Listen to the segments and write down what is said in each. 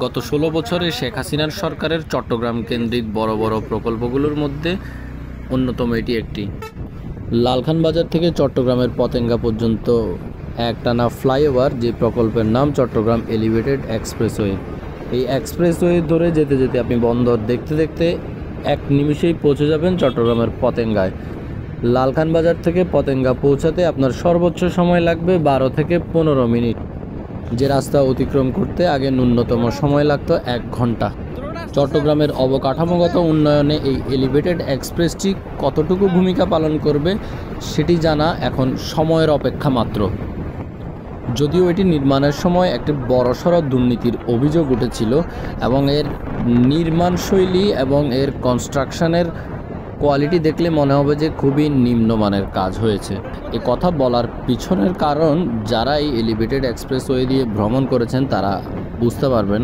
গত ১৬ বছরে শেখ হাসিনার সরকারের চট্টগ্রাম কেন্দ্রিক বড় বড় প্রকল্পগুলোর মধ্যে অন্যতম এটি একটি। লালখান বাজার থেকে চট্টগ্রামের পতেঙ্গা পর্যন্ত একটানা ফ্লাইওভার, যে প্রকল্পের নাম চট্টগ্রাম এলিভেটেড এক্সপ্রেসওয়ে। এই এক্সপ্রেসওয়ে ধরে যেতে যেতে আপনি বন্দর দেখতে দেখতে এক নিমিষেই পৌঁছে যাবেন চট্টগ্রামের পতেঙ্গায়। লালখান বাজার থেকে পতেঙ্গা পৌঁছাতে আপনার সর্বোচ্চ সময় লাগবে ১২ থেকে ১৫ মিনিট, যে রাস্তা অতিক্রম করতে আগে ন্যূনতম সময় লাগতো ১ ঘন্টা। চট্টগ্রামের অবকাঠামোগত উন্নয়নে এই এলিভেটেড এক্সপ্রেসটি কতটুকু ভূমিকা পালন করবে সেটি জানা এখন সময়ের অপেক্ষা মাত্র। যদিও এটি নির্মাণের সময় একটি বড়সড় দুর্নীতির অভিযোগ উঠেছিল এবং এর নির্মাণশৈলী এবং এর কনস্ট্রাকশনের কোয়ালিটি দেখলে মনে হবে যে খুবই নিম্নমানের কাজ হয়েছে। এ কথা বলার পিছনের কারণ, যারা এই এলিভেটেড এক্সপ্রেসওয়ে দিয়ে ভ্রমণ করেছেন তারা বুঝতে পারবেন।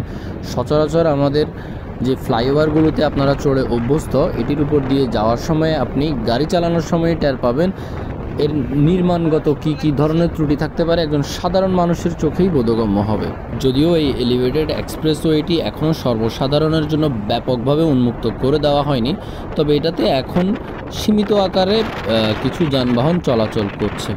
সচরাচর আমাদের যে ফ্লাইওভারগুলোতে আপনারা চড়ে অভ্যস্ত, এটির উপর দিয়ে যাওয়ার সময় আপনি গাড়ি চালানোর সময় টের পাবেন এর নির্মাণগত কি ধরনের ত্রুটি থাকতে পারে একজন সাধারণ মানুষের চোখেই বোধগম্য হবে। যদিও এই এলিভেটেড এক্সপ্রেসওয়েটি এখনও সর্বসাধারণের জন্য ব্যাপকভাবে উন্মুক্ত করে দেওয়া হয়নি, তবে এটাতে এখন সীমিত আকারে কিছু যানবাহন চলাচল করছে।